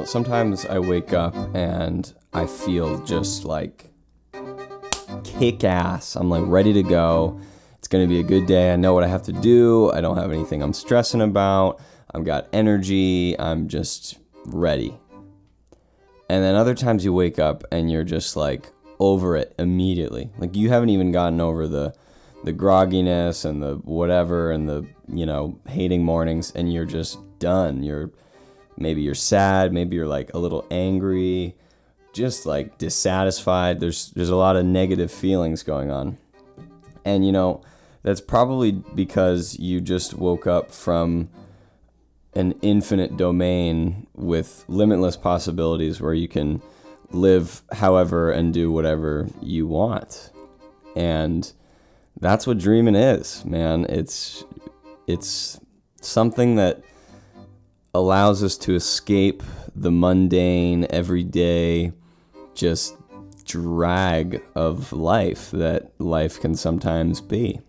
Sometimes I wake up and I feel just like kick ass. I'm like ready to go. It's going to be a good day. I know what I have to do. I don't have anything I'm stressing about. I've got energy. I'm just ready. And then other times you wake up and you're just like over it immediately. Like you haven't even gotten over the grogginess and the whatever and the, hating mornings, and you're just done. Maybe you're sad, maybe you're like a little angry, just like dissatisfied. There's a lot of negative feelings going on. And that's probably because you just woke up from an infinite domain with limitless possibilities where you can live however and do whatever you want. And that's what dreaming is, man. It's something that allows us to escape the mundane, everyday, just drag of life that life can sometimes be.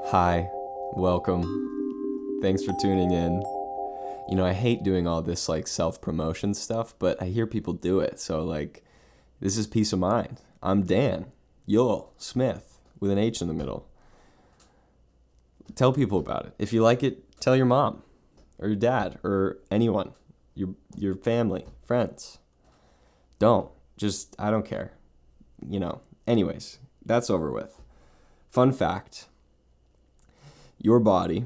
Hi, welcome. Thanks for tuning in. I hate doing all this like self-promotion stuff, but I hear people do it. So this is peace of mind. I'm Dan Yule Smith with an H in the middle. Tell people about it. If you like it, tell your mom or your dad or anyone, your family, friends. I don't care. Anyways, that's over with. Fun fact, your body,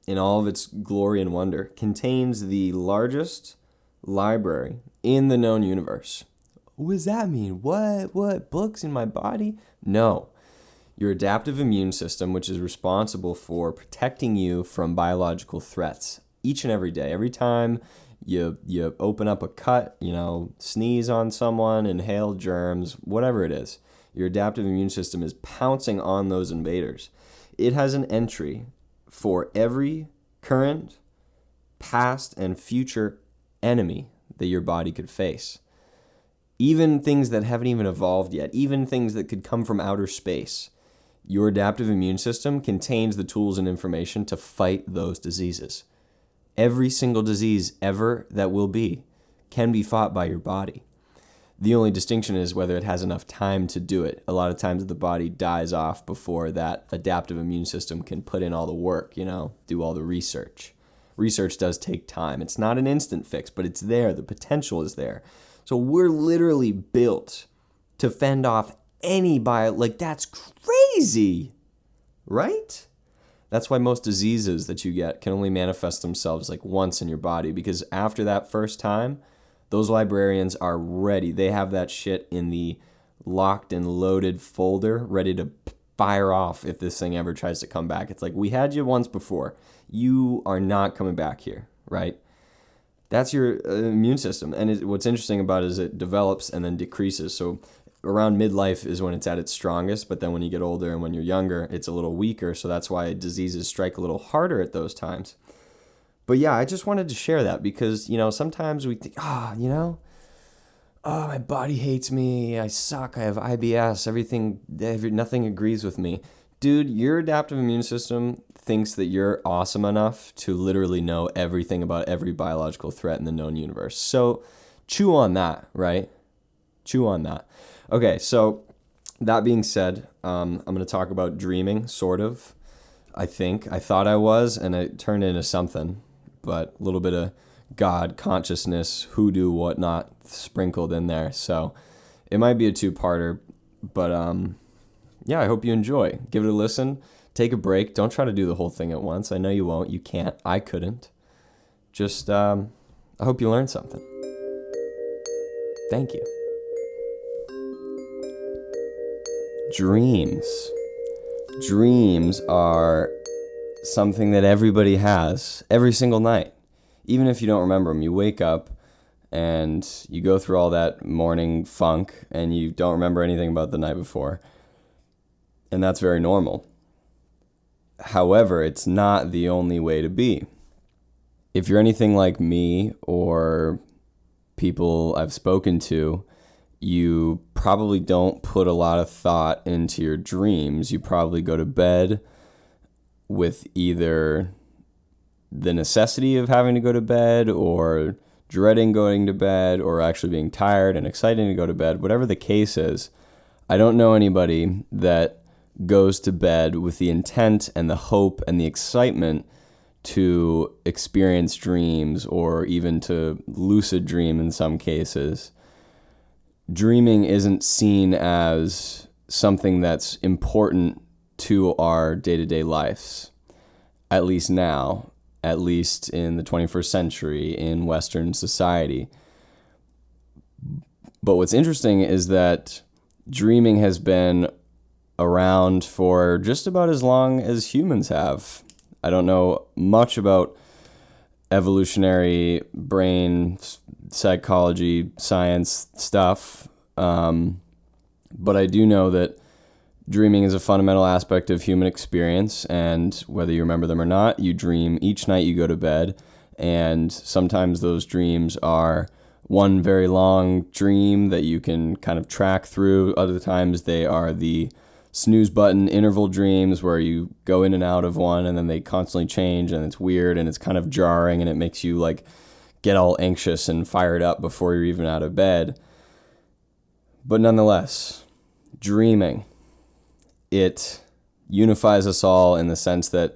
in all of its glory and wonder, contains the largest library in the known universe. What does that mean? What? Books in my body? No. Your adaptive immune system, which is responsible for protecting you from biological threats each and every day. Every time you open up a cut, sneeze on someone, inhale germs, whatever it is, your adaptive immune system is pouncing on those invaders. It has an entry for every current, past, and future enemy that your body could face. Even things that haven't even evolved yet, even things that could come from outer space. Your adaptive immune system contains the tools and information to fight those diseases. Every single disease ever that will be can be fought by your body. The only distinction is whether it has enough time to do it. A lot of times the body dies off before that adaptive immune system can put in all the work, do all the research. Research does take time. It's not an instant fix, but it's there. The potential is there. So we're literally built to fend off any that's crazy, right? That's why most diseases that you get can only manifest themselves once in your body, because after that first time, those librarians are ready. They have that shit in the locked and loaded folder, ready to fire off if this thing ever tries to come back. It's like, we had you once before. You are not coming back here, right? That's your immune system. And what's interesting about it is it develops and then decreases. So around midlife is when it's at its strongest, but then when you get older and when you're younger, it's a little weaker. So that's why diseases strike a little harder at those times. But yeah, I just wanted to share that because, sometimes we think, oh, my body hates me. I suck. I have IBS. Nothing agrees with me. Dude, your adaptive immune system thinks that you're awesome enough to literally know everything about every biological threat in the known universe. So chew on that, right? Chew on that. Okay, so that being said, I'm going to talk about dreaming, sort of. I thought I was, and it turned into something, but a little bit of God, consciousness, hoodoo, whatnot sprinkled in there. So it might be a two-parter, but yeah, I hope you enjoy. Give it a listen. Take a break. Don't try to do the whole thing at once. I know you won't. You can't. I couldn't. Just, I hope you learned something. Thank you. Dreams. Dreams are something that everybody has every single night. Even if you don't remember them, you wake up and you go through all that morning funk and you don't remember anything about the night before. And that's very normal. However, it's not the only way to be. If you're anything like me or people I've spoken to, you probably don't put a lot of thought into your dreams. You probably go to bed with either the necessity of having to go to bed, or dreading going to bed, or actually being tired and excited to go to bed, whatever the case is, I don't know anybody that goes to bed with the intent and the hope and the excitement to experience dreams, or even to lucid dream in some cases. Dreaming isn't seen as something that's important to our day-to-day lives, at least now, at least in the 21st century in Western society. But what's interesting is that dreaming has been around for just about as long as humans have. I don't know much about evolutionary brain psychology science stuff, but I do know that dreaming is a fundamental aspect of human experience, and whether you remember them or not, you dream each night you go to bed, and sometimes those dreams are one very long dream that you can kind of track through. Other times they are the snooze button interval dreams where you go in and out of one and then they constantly change, and it's weird and it's kind of jarring and it makes you like get all anxious and fired up before you're even out of bed. But nonetheless, dreaming, it unifies us all in the sense that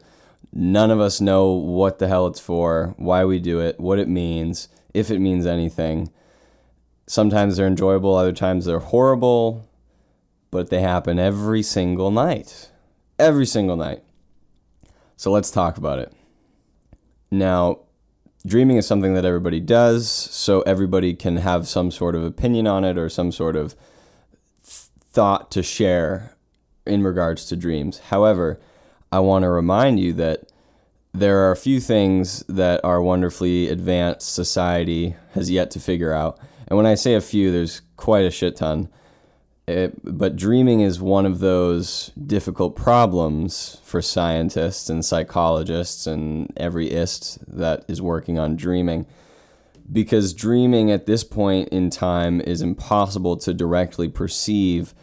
none of us know what the hell it's for, why we do it, what it means, if it means anything. Sometimes they're enjoyable, other times they're horrible, but they happen every single night. Every single night. So let's talk about it. Now, dreaming is something that everybody does, so everybody can have some sort of opinion on it or some sort of thought to share in regards to dreams. However, I want to remind you that there are a few things that our wonderfully advanced society has yet to figure out. And when I say a few, there's quite a shit ton. But dreaming is one of those difficult problems for scientists and psychologists and every ist that is working on dreaming, because dreaming at this point in time is impossible to directly perceive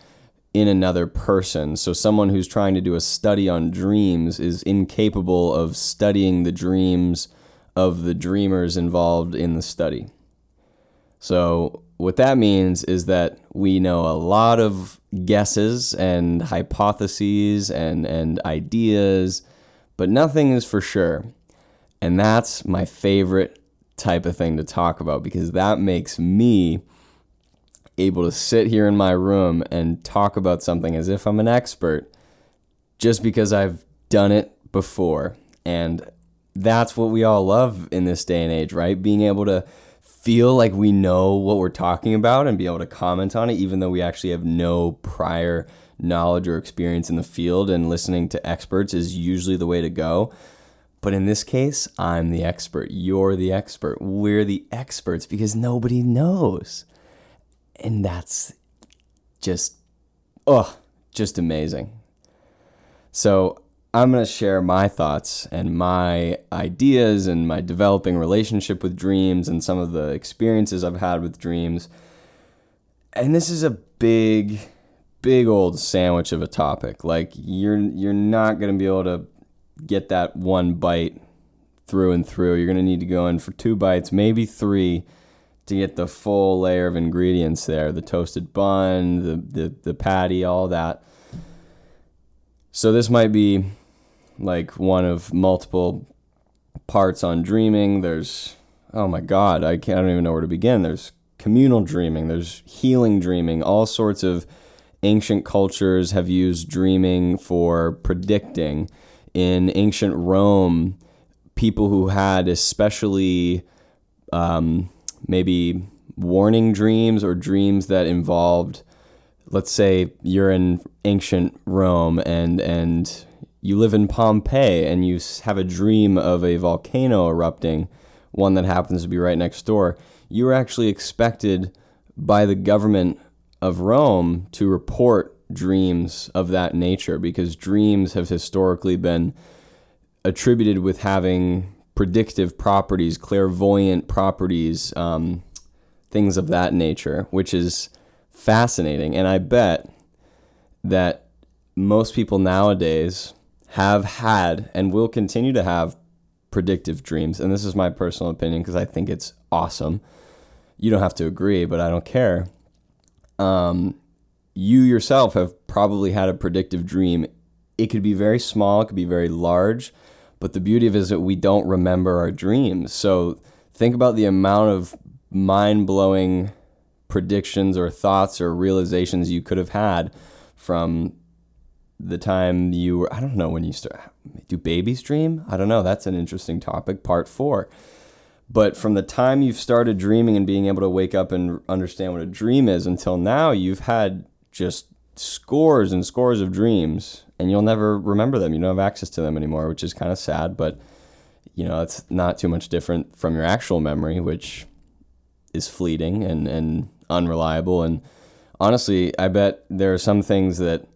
in another person. So someone who's trying to do a study on dreams is incapable of studying the dreams of the dreamers involved in the study. So what that means is that we know a lot of guesses and hypotheses and ideas, but nothing is for sure. And that's my favorite type of thing to talk about, because that makes me able to sit here in my room and talk about something as if I'm an expert, just because I've done it before. And that's what we all love in this day and age, right? Being able to feel like we know what we're talking about and be able to comment on it, even though we actually have no prior knowledge or experience in the field. And listening to experts is usually the way to go. But in this case, I'm the expert. You're the expert. We're the experts because nobody knows. And that's just amazing. So I'm going to share my thoughts and my ideas and my developing relationship with dreams and some of the experiences I've had with dreams. And this is a big old sandwich of a topic. Like you're not going to be able to get that one bite through and through. You're going to need to go in for 2 bites, maybe 3, to get the full layer of ingredients there. The toasted bun, the patty, all that. So this might be like one of multiple parts on dreaming. There's, oh my God, I don't even know where to begin. There's communal dreaming. There's healing dreaming. All sorts of ancient cultures have used dreaming for predicting. In ancient Rome, people who had especially maybe warning dreams or dreams that involved, let's say you're in ancient Rome and you live in Pompeii and you have a dream of a volcano erupting, one that happens to be right next door. You are actually expected by the government of Rome to report dreams of that nature, because dreams have historically been attributed with having predictive properties, clairvoyant properties, things of that nature, which is fascinating. And I bet that most people nowadays have had and will continue to have predictive dreams, and this is my personal opinion because I think it's awesome. You don't have to agree, but I don't care. You yourself have probably had a predictive dream. It could be very small, it could be very large, but the beauty of it is that we don't remember our dreams. So think about the amount of mind-blowing predictions or thoughts or realizations you could have had from the time you were, I don't know when you start, do babies dream? I don't know, that's an interesting topic, part 4. But from the time you've started dreaming and being able to wake up and understand what a dream is until now, you've had just scores and scores of dreams, and you'll never remember them. You don't have access to them anymore, which is kind of sad, but it's not too much different from your actual memory, which is fleeting and unreliable. And honestly, I bet there are some things that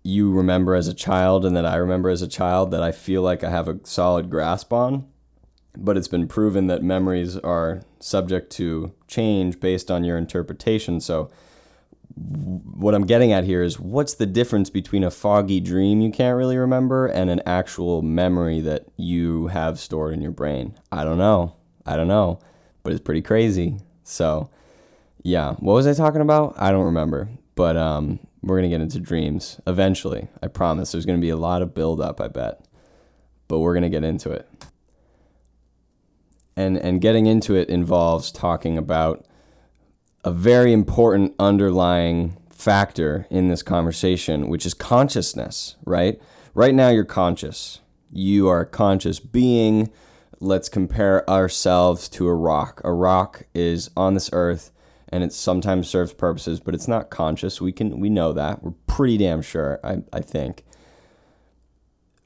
you remember as a child and that I remember as a child that I feel like I have a solid grasp on, but it's been proven that memories are subject to change based on your interpretation. So what I'm getting at here is, what's the difference between a foggy dream you can't really remember and an actual memory that you have stored in your brain? I don't know, but it's pretty crazy. So yeah, what was I talking about? I don't remember, but we're going to get into dreams eventually. I promise. There's going to be a lot of build up, I bet, but we're going to get into it. And getting into it involves talking about a very important underlying factor in this conversation, which is consciousness, right? Right now, you're conscious. You are a conscious being. Let's compare ourselves to a rock. A rock is on this earth, and it sometimes serves purposes, but it's not conscious. We know that. We're pretty damn sure, I think.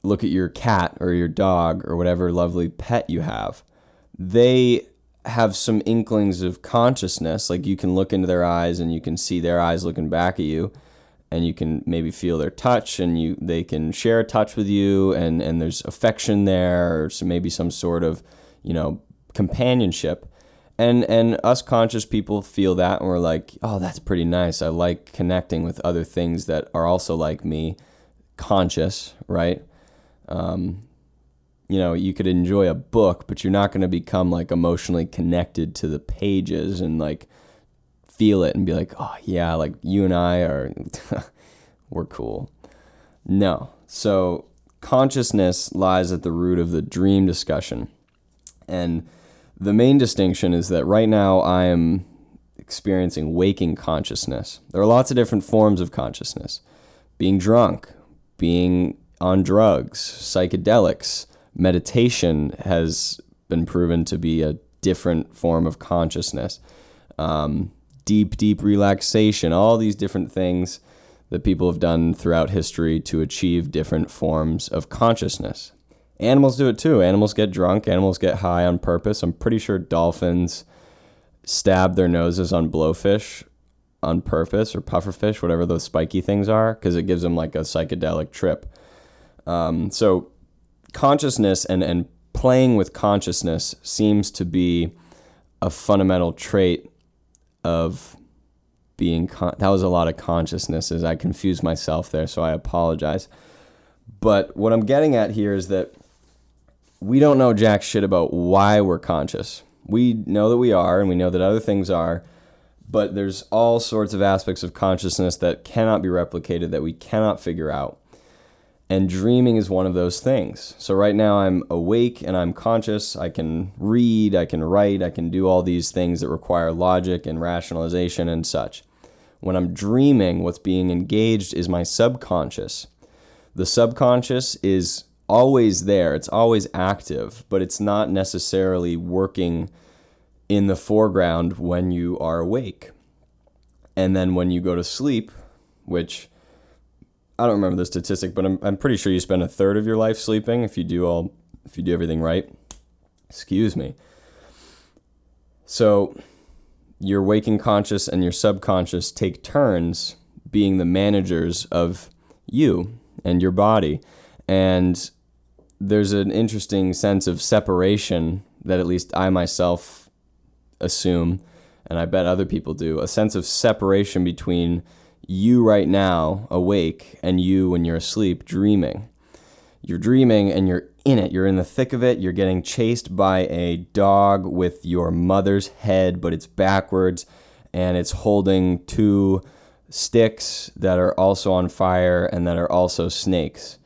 Look at your cat or your dog or whatever lovely pet you have. They have some inklings of consciousness. Like, you can look into their eyes and you can see their eyes looking back at you, and you can maybe feel their touch, and they can share a touch with you, and there's affection there, or maybe some sort of, companionship. And us conscious people feel that, and we're like, oh, that's pretty nice. I like connecting with other things that are also like me, conscious, right? You could enjoy a book, but you're not going to become like emotionally connected to the pages and like feel it and be like, oh yeah, like you and I are, we're cool. No. So consciousness lies at the root of the dream discussion. And the main distinction is that right now I am experiencing waking consciousness. There are lots of different forms of consciousness. Being drunk, being on drugs, psychedelics, meditation has been proven to be a different form of consciousness. Deep relaxation, all these different things that people have done throughout history to achieve different forms of consciousness. Animals do it too. Animals get drunk. Animals get high on purpose. I'm pretty sure dolphins stab their noses on blowfish on purpose, or pufferfish, whatever those spiky things are, because it gives them like a psychedelic trip. So consciousness and playing with consciousness seems to be a fundamental trait of being. That was a lot of consciousnesses. I confused myself there, so I apologize. But what I'm getting at here is that we don't know jack shit about why we're conscious. We know that we are, and we know that other things are, but there's all sorts of aspects of consciousness that cannot be replicated, that we cannot figure out. And dreaming is one of those things. So right now I'm awake and I'm conscious. I can read, I can write, I can do all these things that require logic and rationalization and such. When I'm dreaming, what's being engaged is my subconscious. The subconscious is always there. It's always active, but it's not necessarily working in the foreground when you are awake. And then when you go to sleep, which I don't remember the statistic, but I'm pretty sure you spend a third of your life sleeping if you do everything right. Excuse me. So your waking conscious and your subconscious take turns being the managers of you and your body. And there's an interesting sense of separation that at least I myself assume, and I bet other people do, a sense of separation between you right now, awake, and you when you're asleep, dreaming. You're dreaming and you're in it. You're in the thick of it. You're getting chased by a dog with your mother's head, but it's backwards, and it's holding two sticks that are also on fire and that are also snakes.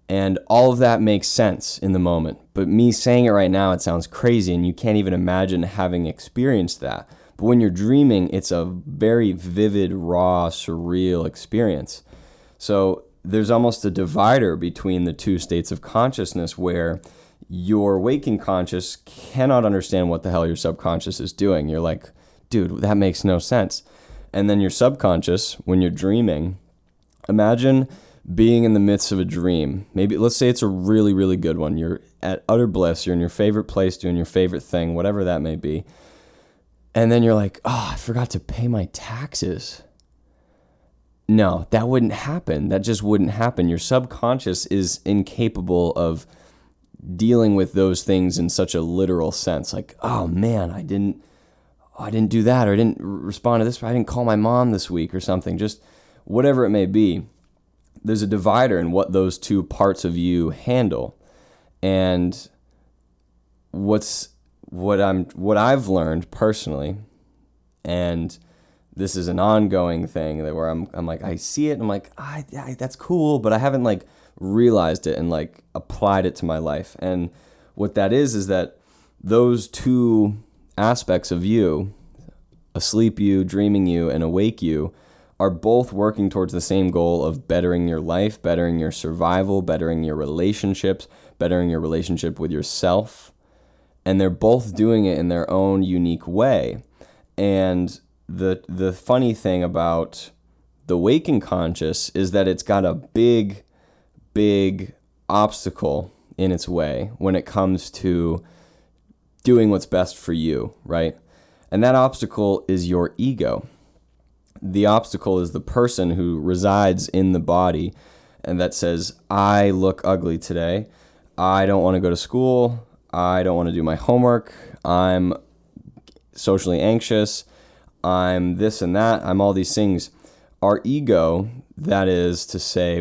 And all of that makes sense in the moment. But me saying it right now, it sounds crazy, and you can't even imagine having experienced that. But when you're dreaming, it's a very vivid, raw, surreal experience. So there's almost a divider between the two states of consciousness where your waking conscious cannot understand what the hell your subconscious is doing. You're like, dude, that makes no sense. And then your subconscious, when you're dreaming, imagine being in the midst of a dream. Maybe, let's say it's a really, really good one. You're at utter bliss. You're in your favorite place doing your favorite thing, whatever that may be. And then you're like, oh, I forgot to pay my taxes. No, that wouldn't happen. That just wouldn't happen. Your subconscious is incapable of dealing with those things in such a literal sense. Like, oh man, I didn't do that, or I didn't respond to this, or I didn't call my mom this week or something. Just whatever it may be. There's a divider in what those two parts of you handle. And what I've learned personally, and this is an ongoing thing that where I'm like, I see it and I'm like, that's cool, but I haven't like realized it and like applied it to my life. And what that is that those two aspects of you, asleep you, dreaming you, and awake you, are both working towards the same goal of bettering your life, bettering your survival, bettering your relationships, bettering your relationship with yourself. And they're both doing it in their own unique way. And the funny thing about the waking conscious is that it's got a big, big obstacle in its way when it comes to doing what's best for you, right? And that obstacle is your ego. The obstacle is the person who resides in the body and that says, I look ugly today. I don't want to go to school. I don't want to do my homework. I'm socially anxious. I'm this and that. I'm all these things. Our ego, that is to say,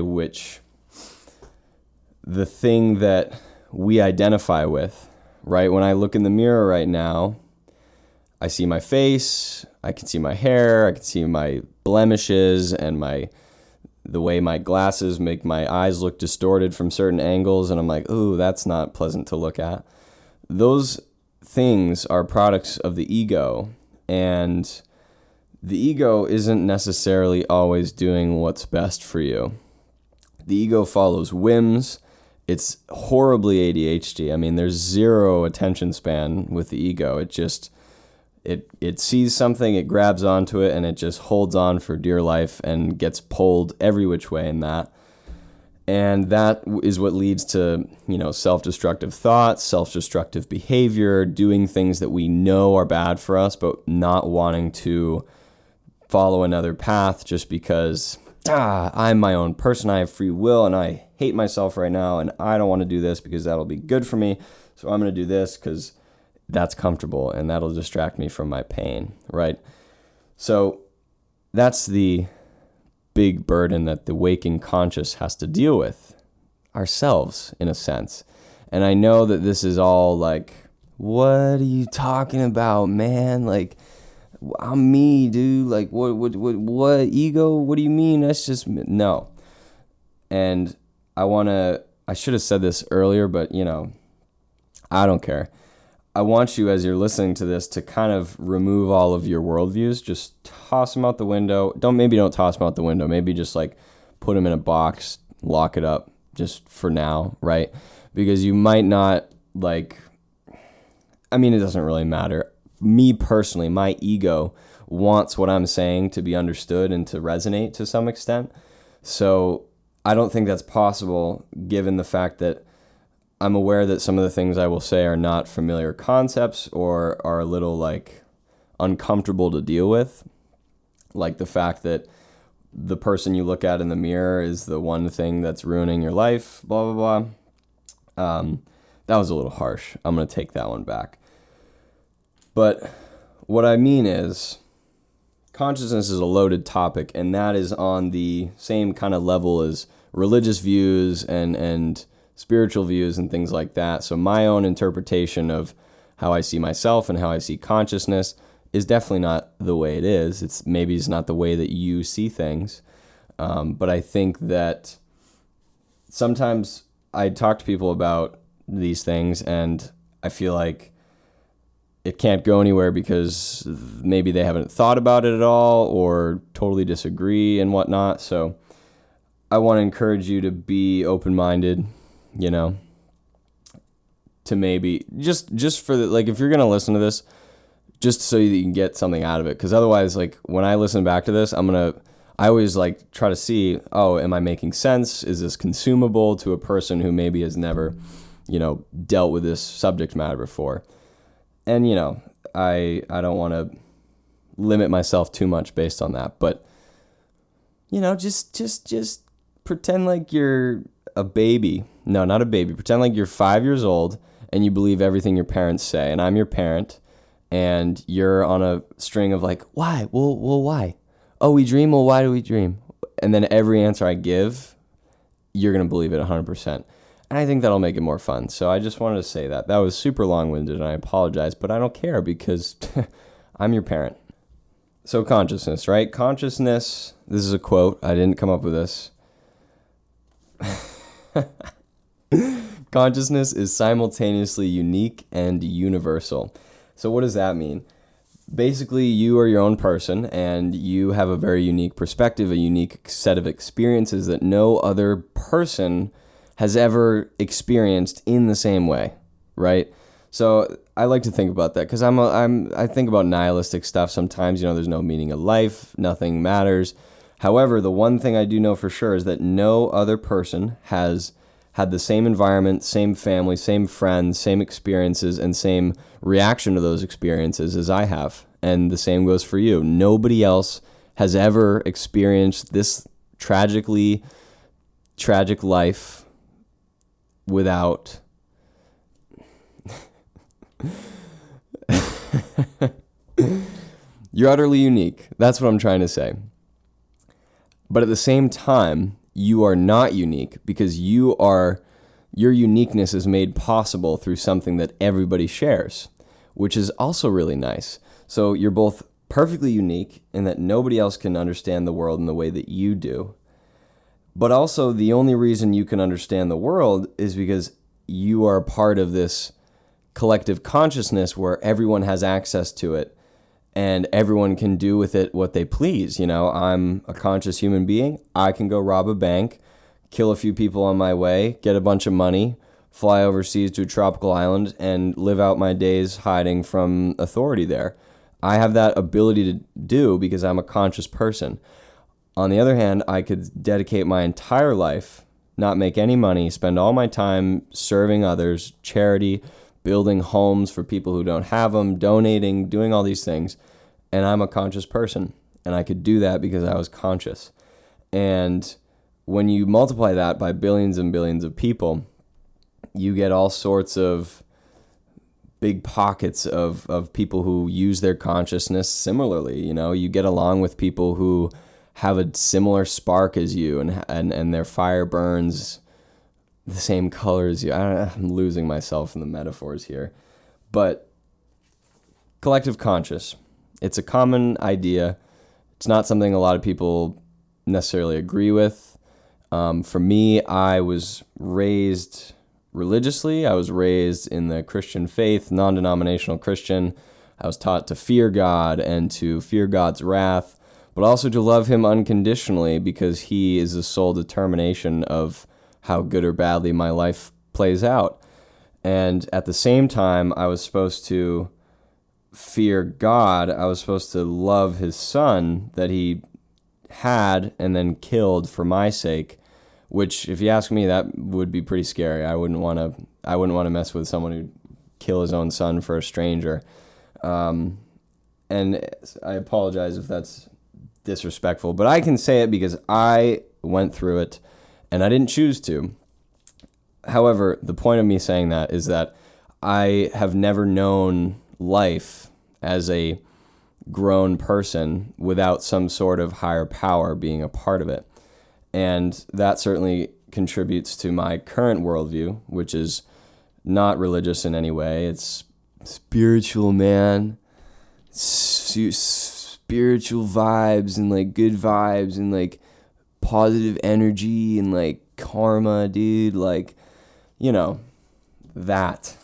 the thing that we identify with, right? When I look in the mirror right now, I see my face, I can see my hair, I can see my blemishes and the way my glasses make my eyes look distorted from certain angles, and I'm like, ooh, that's not pleasant to look at. Those things are products of the ego, and the ego isn't necessarily always doing what's best for you. The ego follows whims. It's horribly ADHD. I mean, there's zero attention span with the ego. It sees something, it grabs onto it, and it just holds on for dear life and gets pulled every which way in that. And that is what leads to, self-destructive thoughts, self-destructive behavior, doing things that we know are bad for us, but not wanting to follow another path just because, I'm my own person, I have free will, and I hate myself right now, and I don't want to do this because that'll be good for me, so I'm going to do this because that's comfortable and that'll distract me from my pain, right? So that's the big burden that the waking conscious has to deal with, ourselves in a sense. And I know that this is all like, what are you talking about, man? Like, I'm me, dude. Like, what ego? What do you mean? That's just, no. And I should have said this earlier, but I don't care. I want you, as you're listening to this, to kind of remove all of your worldviews. Just toss them out the window. Maybe don't toss them out the window. Maybe just like put them in a box, lock it up just for now, right? Because you might not it doesn't really matter. Me personally, my ego wants what I'm saying to be understood and to resonate to some extent. So I don't think that's possible given the fact that I'm aware that some of the things I will say are not familiar concepts or are a little uncomfortable to deal with. Like the fact that the person you look at in the mirror is the one thing that's ruining your life, blah, blah, blah. That was a little harsh. I'm going to take that one back. But what I mean is, consciousness is a loaded topic, and that is on the same kind of level as religious views and spiritual views and things like that. So my own interpretation of how I see myself and how I see consciousness is definitely not the way it is. It's not the way that you see things. But I think that sometimes I talk to people about these things and I feel like it can't go anywhere because maybe they haven't thought about it at all or totally disagree and whatnot. So I want to encourage you to be open-minded, to maybe just for like, if you're going to listen to this, just so that you can get something out of it. Because otherwise, like when I listen back to this, I always like try to see, am I making sense? Is this consumable to a person who maybe has never, dealt with this subject matter before? And, I don't want to limit myself too much based on that. But, just pretend like you're a baby. No, not a baby. Pretend like you're 5 years old and you believe everything your parents say. And I'm your parent and you're on a string of like, why? Well, why? Oh, we dream? Well, why do we dream? And then every answer I give, you're going to believe it 100%. And I think that'll make it more fun. So I just wanted to say that. That was super long-winded, and I apologize, but I don't care because I'm your parent. So consciousness, right? Consciousness, this is a quote. I didn't come up with this. Consciousness is simultaneously unique and universal. So what does that mean? Basically, you are your own person, and you have a very unique perspective, a unique set of experiences that no other person has ever experienced in the same way, right? So I like to think about that because I think about nihilistic stuff sometimes. There's no meaning of life, nothing matters. However, the one thing I do know for sure is that no other person has had the same environment, same family, same friends, same experiences, and same reaction to those experiences as I have. And the same goes for you. Nobody else has ever experienced this tragic life without you're utterly unique. That's what I'm trying to say. But at the same time, you are not unique because your uniqueness is made possible through something that everybody shares, which is also really nice. So you're both perfectly unique in that nobody else can understand the world in the way that you do. But also the only reason you can understand the world is because you are part of this collective consciousness where everyone has access to it and everyone can do with it what they please. I'm a conscious human being. I can go rob a bank, kill a few people on my way, get a bunch of money, fly overseas to a tropical island, and live out my days hiding from authority there. I have that ability to do because I'm a conscious person. On the other hand, I could dedicate my entire life, not make any money, spend all my time serving others, charity, building homes for people who don't have them, donating, doing all these things. And I'm a conscious person. And I could do that because I was conscious. And when you multiply that by billions and billions of people, you get all sorts of big pockets of people who use their consciousness similarly. You get along with people who have a similar spark as you and their fire burns the same color as you. I'm losing myself in the metaphors here. But collective conscious, it's a common idea. It's not something a lot of people necessarily agree with. For me, I was raised religiously. I was raised in the Christian faith, non-denominational Christian. I was taught to fear God and to fear God's wrath, but also to love him unconditionally because he is the sole determination of how good or badly my life plays out. And at the same time, I was supposed to fear God. I was supposed to love his son that he had and then killed for my sake, which, if you ask me, that would be pretty scary. I wouldn't want to mess with someone who'd kill his own son for a stranger. And I apologize if that's disrespectful, but I can say it because I went through it and I didn't choose to. However, the point of me saying that is that I have never known life as a grown person without some sort of higher power being a part of it. And that certainly contributes to my current worldview, which is not religious in any way. It's spiritual, man. Spiritual vibes and like good vibes and like positive energy and like karma, dude. Like, you know, that.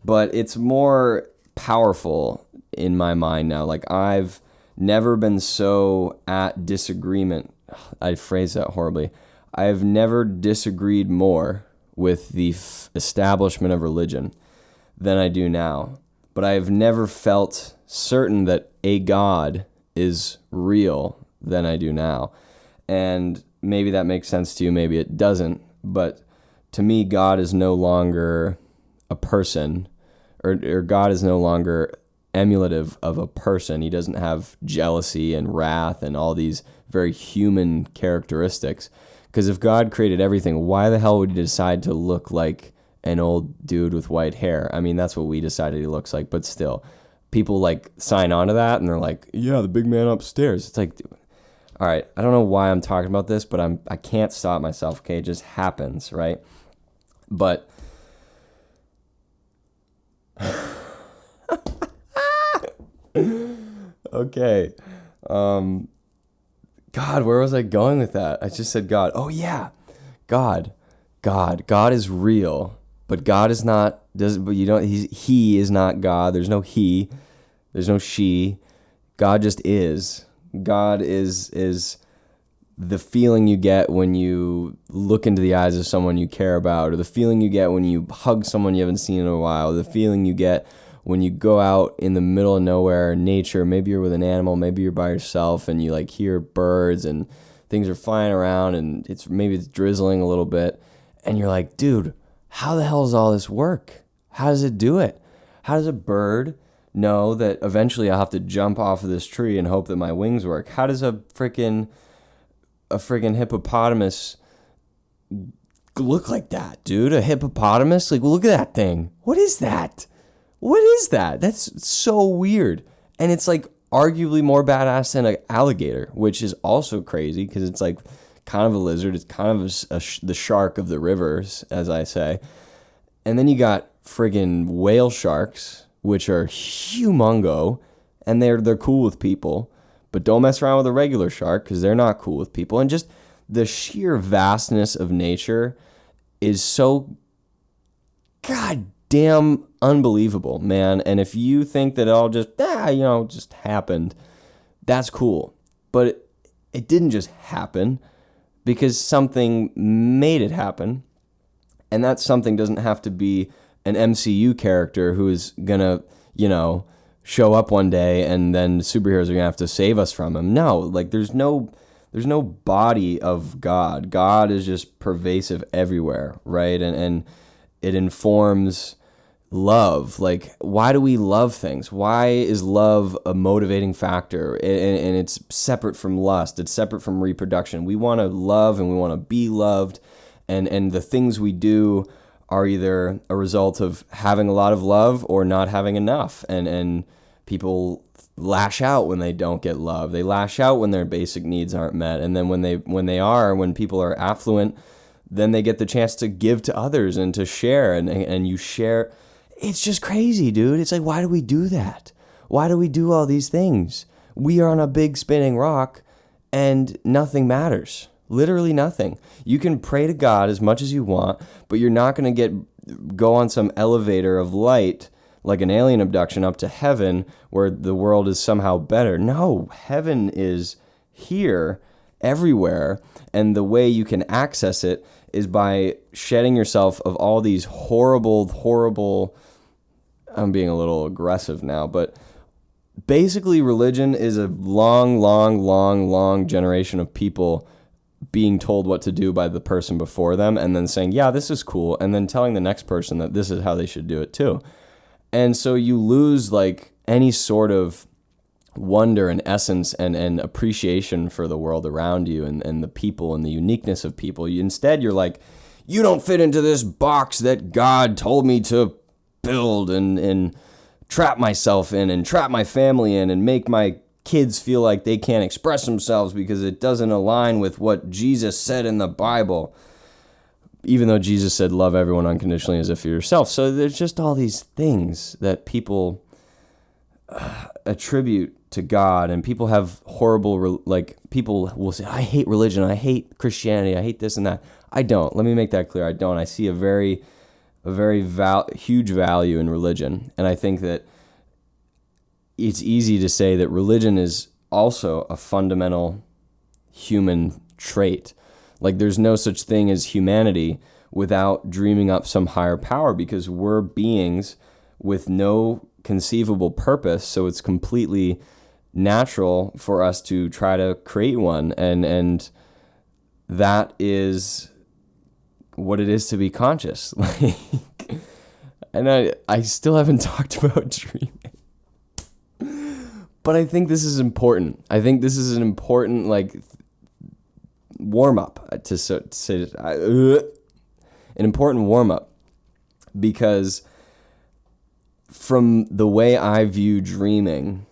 But it's more powerful in my mind now. Like, I've never been so at disagreement. I phrase that horribly. I've never disagreed more with the establishment of religion than I do now. But I have never felt certain that a God is real than I do now. And maybe that makes sense to you, maybe it doesn't. But to me, God is no longer a person, or God is no longer emulative of a person. He doesn't have jealousy and wrath and all these very human characteristics. Because if God created everything, why the hell would he decide to look like an old dude with white hair? I mean, that's what we decided he looks like, but still. People like sign on to that and they're like, yeah, the big man upstairs. It's like, all right, I don't know why I'm talking about this, but I can't stop myself, okay? It just happens, right? But okay. God, where was I going with that? I just said God. Oh yeah. God is real, but God is not, he is not God. There's no he, there's no she. God just is. God is the feeling you get when you look into the eyes of someone you care about, or the feeling you get when you hug someone you haven't seen in a while, or the feeling you get when you go out in the middle of nowhere, nature, maybe you're with an animal, maybe you're by yourself, and you like hear birds and things are flying around, and it's drizzling a little bit, and you're like, dude, how the hell does all this work? How does it do it? How does a bird know that eventually I'll have to jump off of this tree and hope that my wings work? How does a freaking hippopotamus look like that, dude? A hippopotamus? Like, look at that thing. What is that? What is that? That's so weird. And it's like arguably more badass than an alligator, which is also crazy because it's like kind of a lizard. It's kind of the shark of the rivers, as I say. And then you got friggin' whale sharks, which are humongo, and they're cool with people. But don't mess around with a regular shark because they're not cool with people. And just the sheer vastness of nature is so goddamn unbelievable, man. And if you think that it all just, just happened, that's cool. But it didn't just happen because something made it happen. And that something doesn't have to be an MCU character who is going to, show up one day and then superheroes are going to have to save us from him. No, like there's no body of God. God is just pervasive everywhere, right? And it informs love. Like, why do we love things? Why is love a motivating factor? And it's separate from lust. It's separate from reproduction. We want to love and we want to be loved. And the things we do are either a result of having a lot of love or not having enough. And people lash out when they don't get love. They lash out when their basic needs aren't met. And then when people are affluent, then they get the chance to give to others and to share. And you share. It's just crazy, dude. It's like, why do we do that? Why do we do all these things? We are on a big spinning rock and nothing matters. Literally nothing. You can pray to God as much as you want, but you're not going to go on some elevator of light like an alien abduction up to heaven where the world is somehow better. No, heaven is here everywhere, and the way you can access it is by shedding yourself of all these horrible, I'm being a little aggressive now, but basically religion is a long generation of people being told what to do by the person before them and then saying, yeah, this is cool, and then telling the next person that this is how they should do it too. And so you lose like any sort of wonder and essence and appreciation for the world around you and the people and the uniqueness of people. Instead, you're like, you don't fit into this box that God told me to build and trap myself in and trap my family in and make my kids feel like they can't express themselves because it doesn't align with what Jesus said in the Bible. even though Jesus said, love everyone unconditionally as if you're yourself. So there's just all these things that people attribute to God, and people have horrible, people will say, I hate religion, I hate Christianity, I hate this and that. I don't. Let me make that clear. I don't. I see a very huge value in religion, and I think that it's easy to say that religion is also a fundamental human trait. Like, there's no such thing as humanity without dreaming up some higher power, because we're beings with no conceivable purpose, so it's completely natural for us to try to create one, and that is what it is to be conscious. And I still haven't talked about dreaming, but I think this is important. I think this is an important warm up to say an important warm up, because from the way I view dreaming,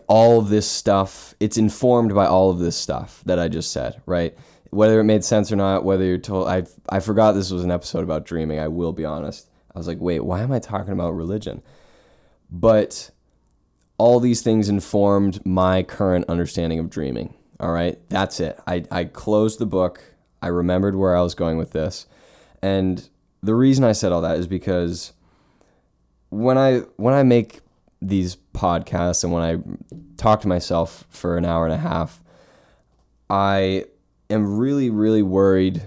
all of this stuff, it's informed by all of this stuff that I just said, right? Whether it made sense or not, whether you're told, I forgot this was an episode about dreaming, I will be honest. I was like, wait, why am I talking about religion? But all these things informed my current understanding of dreaming, all right? That's it. I closed the book. I remembered where I was going with this. And the reason I said all that is because when I make these podcasts and when I talk to myself for an hour and a half, I am really, really worried,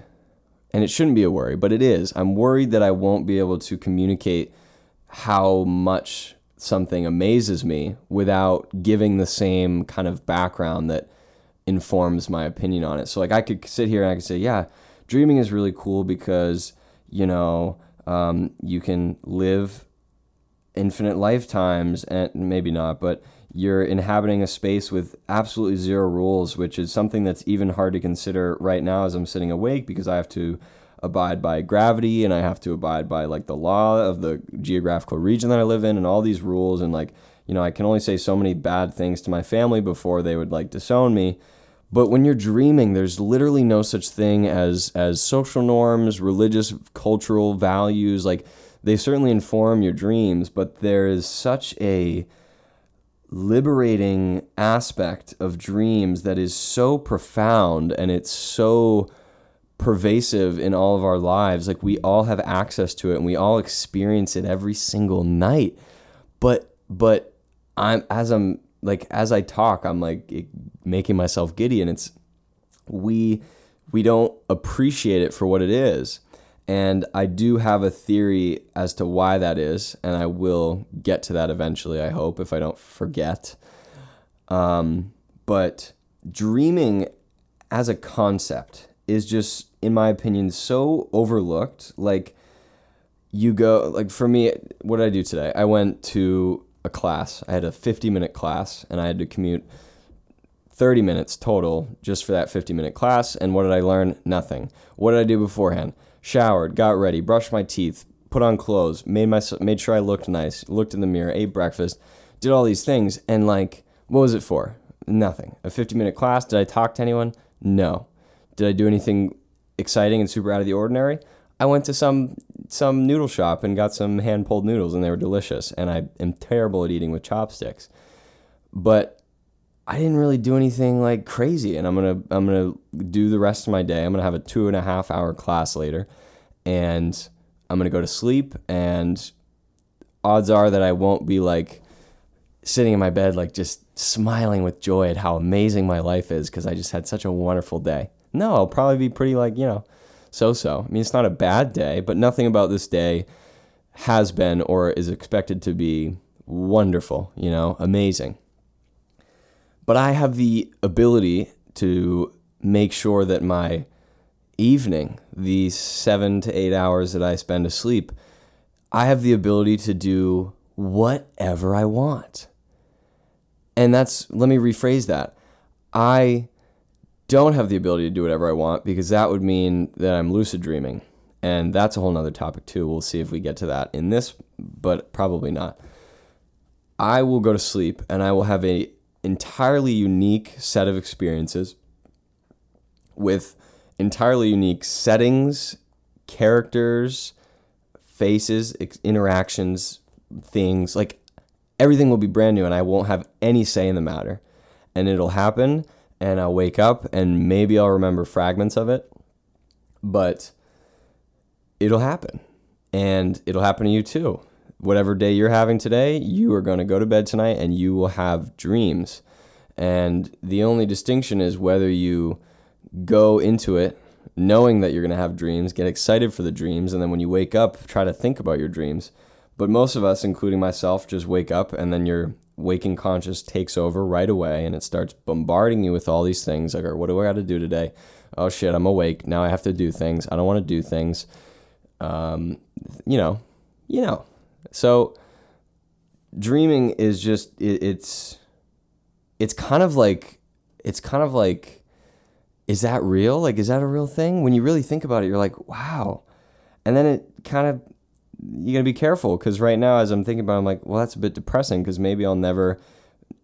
and it shouldn't be a worry, but it is. I'm worried that I won't be able to communicate how much something amazes me without giving the same kind of background that informs my opinion on it. So I could sit here and I could say, yeah, dreaming is really cool because, you can live infinite lifetimes, and maybe not, but you're inhabiting a space with absolutely zero rules, which is something that's even hard to consider right now as I'm sitting awake, because I have to abide by gravity and I have to abide by the law of the geographical region that I live in and all these rules. And I can only say so many bad things to my family before they would disown me. But when you're dreaming, there's literally no such thing as social norms, religious, cultural values. They certainly inform your dreams, but there is such a liberating aspect of dreams that is so profound, and it's so pervasive in all of our lives. We all have access to it and we all experience it every single night. But as I talk, I'm making myself giddy, and it's we don't appreciate it for what it is. And I do have a theory as to why that is, and I will get to that eventually, I hope, if I don't forget. But dreaming as a concept is just, in my opinion, so overlooked. You go, for me, what did I do today? I went to a class. I had a 50-minute class, and I had to commute 30 minutes total just for that 50-minute class. And what did I learn? Nothing. What did I do beforehand? Showered, got ready, brushed my teeth, put on clothes, made sure I looked nice, looked in the mirror, ate breakfast, did all these things. And what was it for? Nothing. A 50-minute class. Did I talk to anyone? No. Did I do anything exciting and super out of the ordinary? I went to some noodle shop and got some hand-pulled noodles, and they were delicious. And I am terrible at eating with chopsticks. But I didn't really do anything crazy, and I'm gonna do the rest of my day. I'm gonna have a 2.5-hour class later, and I'm gonna go to sleep. And odds are that I won't be sitting in my bed just smiling with joy at how amazing my life is because I just had such a wonderful day. No, I'll probably be pretty so-so. I mean, it's not a bad day, but nothing about this day has been or is expected to be wonderful. Amazing. But I have the ability to make sure that my evening, the 7 to 8 hours that I spend asleep, I have the ability to do whatever I want. And let me rephrase that. I don't have the ability to do whatever I want, because that would mean that I'm lucid dreaming. And that's a whole nother topic too. We'll see if we get to that in this, but probably not. I will go to sleep and I will have a entirely unique set of experiences with entirely unique settings, characters, faces, interactions, things. Like, everything will be brand new and I won't have any say in the matter. And it'll happen and I'll wake up and maybe I'll remember fragments of it, but it'll happen. And it'll happen to you too. Whatever day you're having today, you are going to go to bed tonight and you will have dreams. And the only distinction is whether you go into it knowing that you're going to have dreams, get excited for the dreams, and then when you wake up, try to think about your dreams. But most of us, including myself, just wake up and then your waking conscious takes over right away and it starts bombarding you with all these things. Like, what do I got to do today? Oh shit, I'm awake. Now I have to do things. I don't want to do things. You know. So dreaming is just, it's kind of like, is that real? Like, is that a real thing? When you really think about it, you're like, wow. And then it kind of, you got to be careful, because right now, as I'm thinking about it, I'm like, well, that's a bit depressing, because maybe I'll never,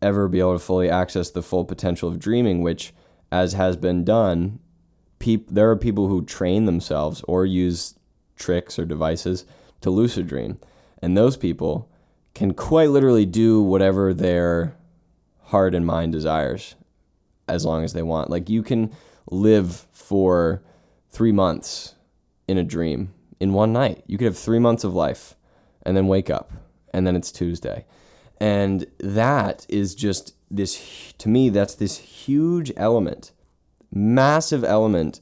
ever be able to fully access the full potential of dreaming, which, as has been done, there are people who train themselves or use tricks or devices to lucid dream. And those people can quite literally do whatever their heart and mind desires as long as they want. Like, you can live for 3 months in a dream in one night. You could have 3 months of life and then wake up and then it's Tuesday. And that is just this, to me, that's this huge element, massive element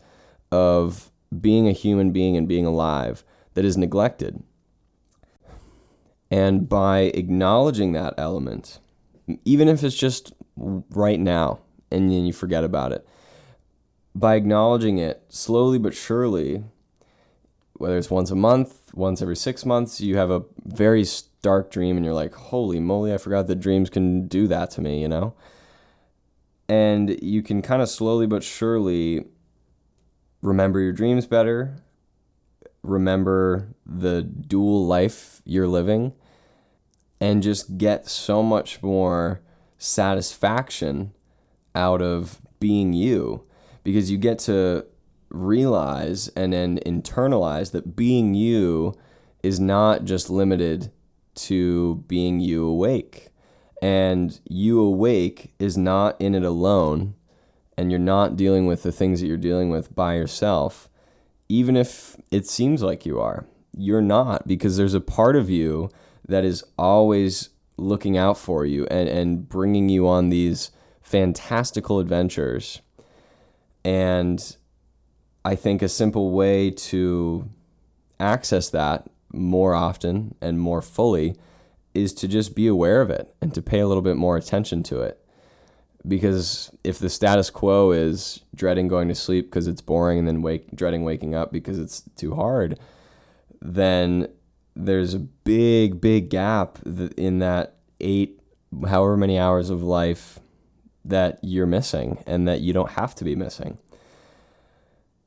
of being a human being and being alive that is neglected. And by acknowledging that element, even if it's just right now and then you forget about it, by acknowledging it slowly but surely, whether it's once a month, once every 6 months, you have a very stark dream and you're like, holy moly, I forgot that dreams can do that to me, you know? And you can kind of slowly but surely remember your dreams better, remember the dual life you're living, and just get so much more satisfaction out of being you, because you get to realize and then internalize that being you is not just limited to being you awake. And you awake is not in it alone, and you're not dealing with the things that you're dealing with by yourself. Even if it seems like you are, you're not, because there's a part of you that is always looking out for you and bringing you on these fantastical adventures. And I think a simple way to access that more often and more fully is to just be aware of it and to pay a little bit more attention to it. Because if the status quo is dreading going to sleep because it's boring and then dreading waking up because it's too hard, then there's a big gap in that 8, however many hours of life that you're missing and that you don't have to be missing.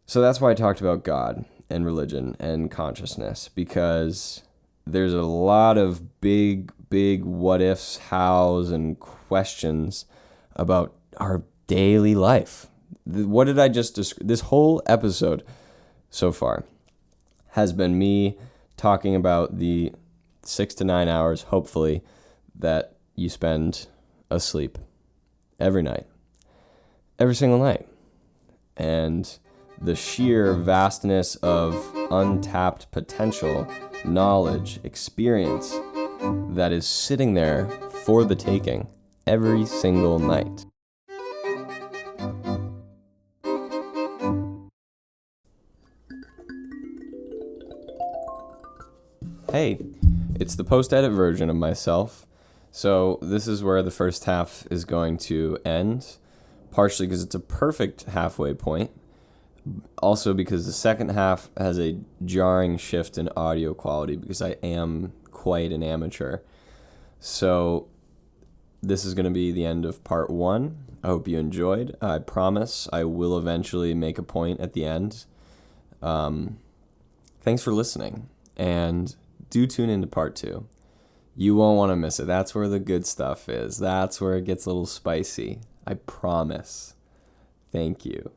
So that's why I talked about God and religion and consciousness, because there's a lot of big what ifs, hows, and questions about our daily life. What did I just describe? This whole episode so far has been me talking about the 6 to 9 hours, hopefully, that you spend asleep every night, every single night. And the sheer vastness of untapped potential, knowledge, experience that is sitting there for the taking every single night. Hey, it's the post-edit version of myself. So this is where the first half is going to end, partially because it's a perfect halfway point. Also because the second half has a jarring shift in audio quality because I am quite an amateur. So this is going to be the end of part 1. I hope you enjoyed. I promise I will eventually make a point at the end. Thanks for listening, and do tune into part 2. You won't want to miss it. That's where the good stuff is. That's where it gets a little spicy. I promise. Thank you.